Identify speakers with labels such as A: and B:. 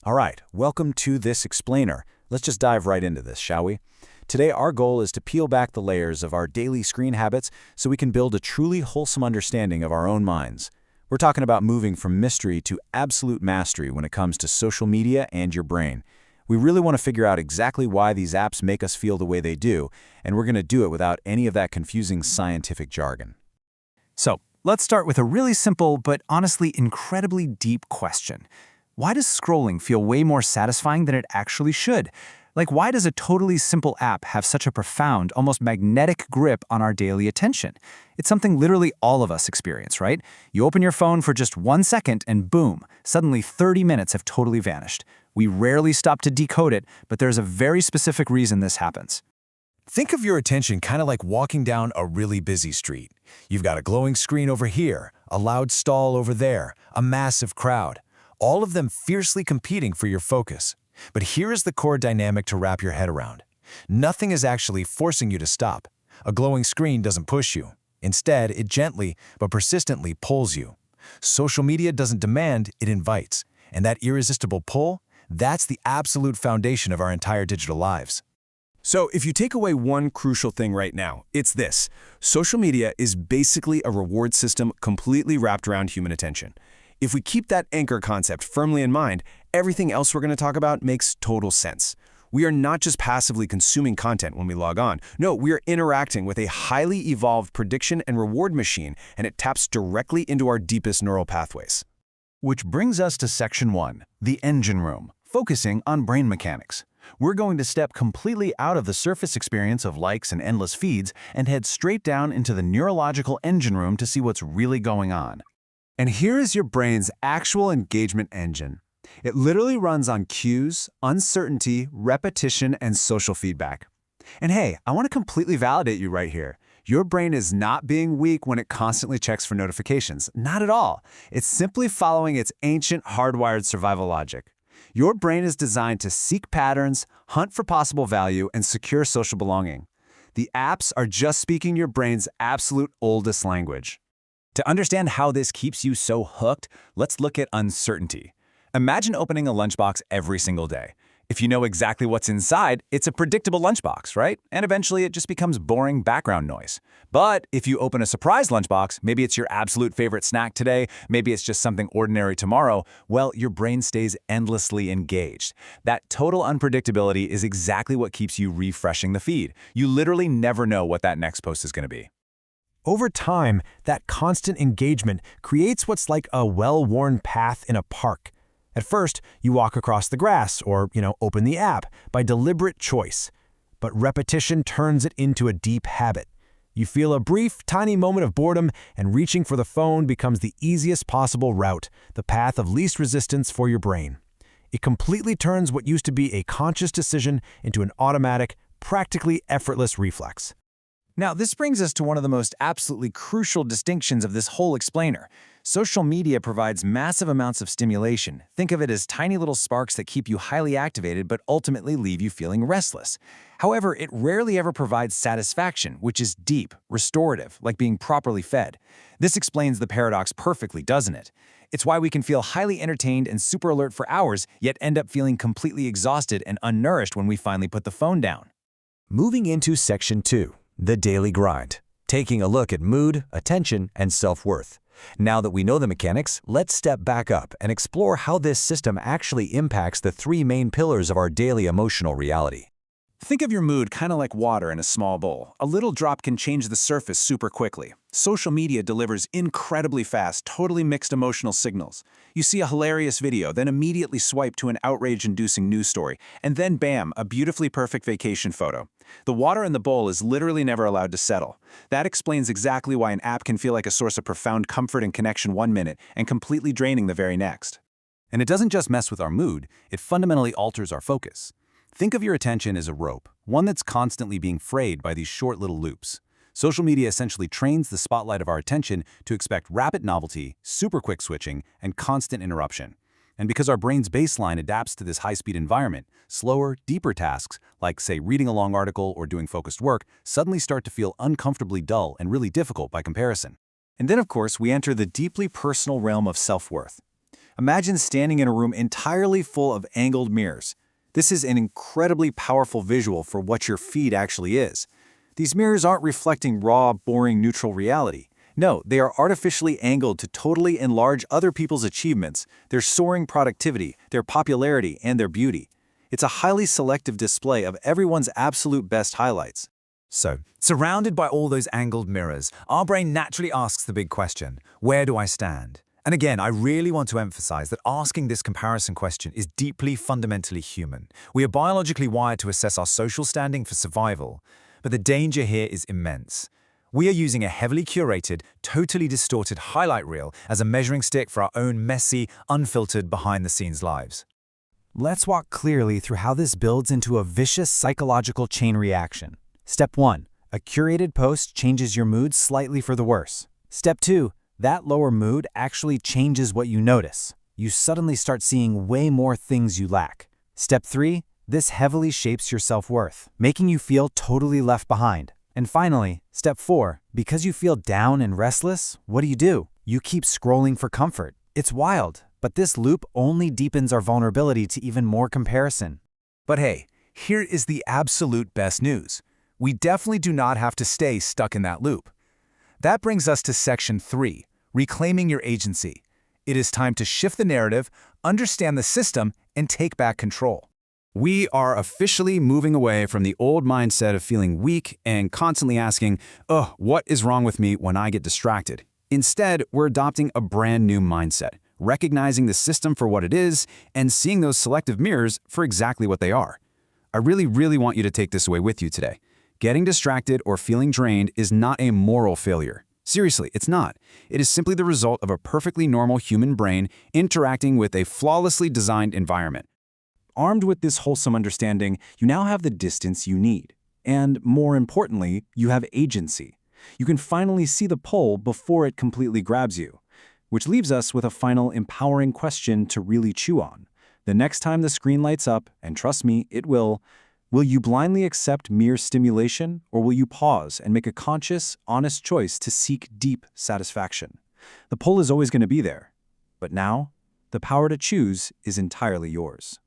A: All right, welcome to this explainer. Let's just dive right into this, shall we? Today, our goal is to peel back the layers of our daily screen habits so we can build a truly wholesome understanding of our own minds. We're talking about moving from mystery to absolute mastery when it comes to social media and your brain. We really want to figure out exactly why these apps make us feel the way they do, and we're going to do it without any of that confusing scientific jargon.
B: So, let's start with a really simple but honestly incredibly deep question. Why does scrolling feel way more satisfying than it actually should? Like, why does a totally simple app have such a profound, almost magnetic grip on our daily attention? It's something literally all of us experience, right? You open your phone for just 1 second and boom, suddenly 30 minutes have totally vanished. We rarely stop to decode it, but there's a very specific reason this happens.
C: Think of your attention kind of like walking down a really busy street. You've got a glowing screen over here, a loud stall over there, a massive crowd. All of them fiercely competing for your focus. But here is the core dynamic to wrap your head around. Nothing is actually forcing you to stop. A glowing screen doesn't push you. Instead, it gently but persistently pulls you. Social media doesn't demand, it invites. And that irresistible pull, that's the absolute foundation of our entire digital lives.
D: So if you take away one crucial thing right now, it's this. Social media is basically a reward system completely wrapped around human attention. If we keep that anchor concept firmly in mind, everything else we're going to talk about makes total sense. We are not just passively consuming content when we log on. No, we are interacting with a highly evolved prediction and reward machine, and it taps directly into our deepest neural pathways.
B: Which brings us to Section 1, the engine room, focusing on brain mechanics. We're going to step completely out of the surface experience of likes and endless feeds and head straight down into the neurological engine room to see what's really going on.
E: And here is your brain's actual engagement engine. It literally runs on cues, uncertainty, repetition, and social feedback. And hey, I want to completely validate you right here. Your brain is not being weak when it constantly checks for notifications. Not at all. It's simply following its ancient hardwired survival logic. Your brain is designed to seek patterns, hunt for possible value, and secure social belonging. The apps are just speaking your brain's absolute oldest language.
A: To understand how this keeps you so hooked, let's look at uncertainty. Imagine opening a lunchbox every single day. If you know exactly what's inside, it's a predictable lunchbox, right? And eventually it just becomes boring background noise. But if you open a surprise lunchbox, maybe it's your absolute favorite snack today, maybe it's just something ordinary tomorrow, well, your brain stays endlessly engaged. That total unpredictability is exactly what keeps you refreshing the feed. You literally never know what that next post is going to be.
C: Over time, that constant engagement creates what's like a well-worn path in a park. At first, you walk across the grass or, open the app by deliberate choice. But repetition turns it into a deep habit. You feel a brief, tiny moment of boredom, and reaching for the phone becomes the easiest possible route, the path of least resistance for your brain. It completely turns what used to be a conscious decision into an automatic, practically effortless reflex.
B: Now, this brings us to one of the most absolutely crucial distinctions of this whole explainer. Social media provides massive amounts of stimulation. Think of it as tiny little sparks that keep you highly activated but ultimately leave you feeling restless. However, it rarely ever provides satisfaction, which is deep, restorative, like being properly fed. This explains the paradox perfectly, doesn't it? It's why we can feel highly entertained and super alert for hours, yet end up feeling completely exhausted and unnourished when we finally put the phone down.
A: Moving into Section 2. The daily grind, taking a look at mood, attention, and self-worth. Now that we know the mechanics, let's step back up and explore how this system actually impacts the three main pillars of our daily emotional reality.
B: Think of your mood kind of like water in a small bowl. A little drop can change the surface super quickly. Social media delivers incredibly fast, totally mixed emotional signals. You see a hilarious video, then immediately swipe to an outrage-inducing news story, and then bam, a beautifully perfect vacation photo. The water in the bowl is literally never allowed to settle. That explains exactly why an app can feel like a source of profound comfort and connection 1 minute and completely draining the very next.
A: And it doesn't just mess with our mood, it fundamentally alters our focus. Think of your attention as a rope, one that's constantly being frayed by these short little loops. Social media essentially trains the spotlight of our attention to expect rapid novelty, super quick switching, and constant interruption. And because our brain's baseline adapts to this high-speed environment, slower, deeper tasks, like, say, reading a long article or doing focused work, suddenly start to feel uncomfortably dull and really difficult by comparison.
B: And then, of course, we enter the deeply personal realm of self-worth. Imagine standing in a room entirely full of angled mirrors. This is an incredibly powerful visual for what your feed actually is. These mirrors aren't reflecting raw, boring, neutral reality. No, they are artificially angled to totally enlarge other people's achievements, their soaring productivity, their popularity, and their beauty. It's a highly selective display of everyone's absolute best highlights.
C: So, surrounded by all those angled mirrors, our brain naturally asks the big question, where do I stand? And again, I really want to emphasize that asking this comparison question is deeply fundamentally human. We are biologically wired to assess our social standing for survival, but the danger here is immense. We are using a heavily curated, totally distorted highlight reel as a measuring stick for our own messy, unfiltered, behind-the-scenes lives.
B: Let's walk clearly through how this builds into a vicious psychological chain reaction. Step 1. A curated post changes your mood slightly for the worse. Step 2. That lower mood actually changes what you notice. You suddenly start seeing way more things you lack. Step 3. This heavily shapes your self-worth, making you feel totally left behind. And finally, step 4. Because you feel down and restless, what do? You keep scrolling for comfort. It's wild, but this loop only deepens our vulnerability to even more comparison.
A: But hey, here is the absolute best news. We definitely do not have to stay stuck in that loop. That brings us to Section 3, Reclaiming Your Agency. It is time to shift the narrative, understand the system, and take back control.
D: We are officially moving away from the old mindset of feeling weak and constantly asking, what is wrong with me when I get distracted? Instead, we're adopting a brand new mindset, recognizing the system for what it is and seeing those selective mirrors for exactly what they are. I really want you to take this away with you today. Getting distracted or feeling drained is not a moral failure. Seriously, it's not. It is simply the result of a perfectly normal human brain interacting with a flawlessly designed environment.
B: Armed with this wholesome understanding, you now have the distance you need. And more importantly, you have agency. You can finally see the pole before it completely grabs you. Which leaves us with a final empowering question to really chew on. The next time the screen lights up, and trust me, it will you blindly accept mere stimulation, or will you pause and make a conscious, honest choice to seek deep satisfaction? The pull is always going to be there. But now, the power to choose is entirely yours.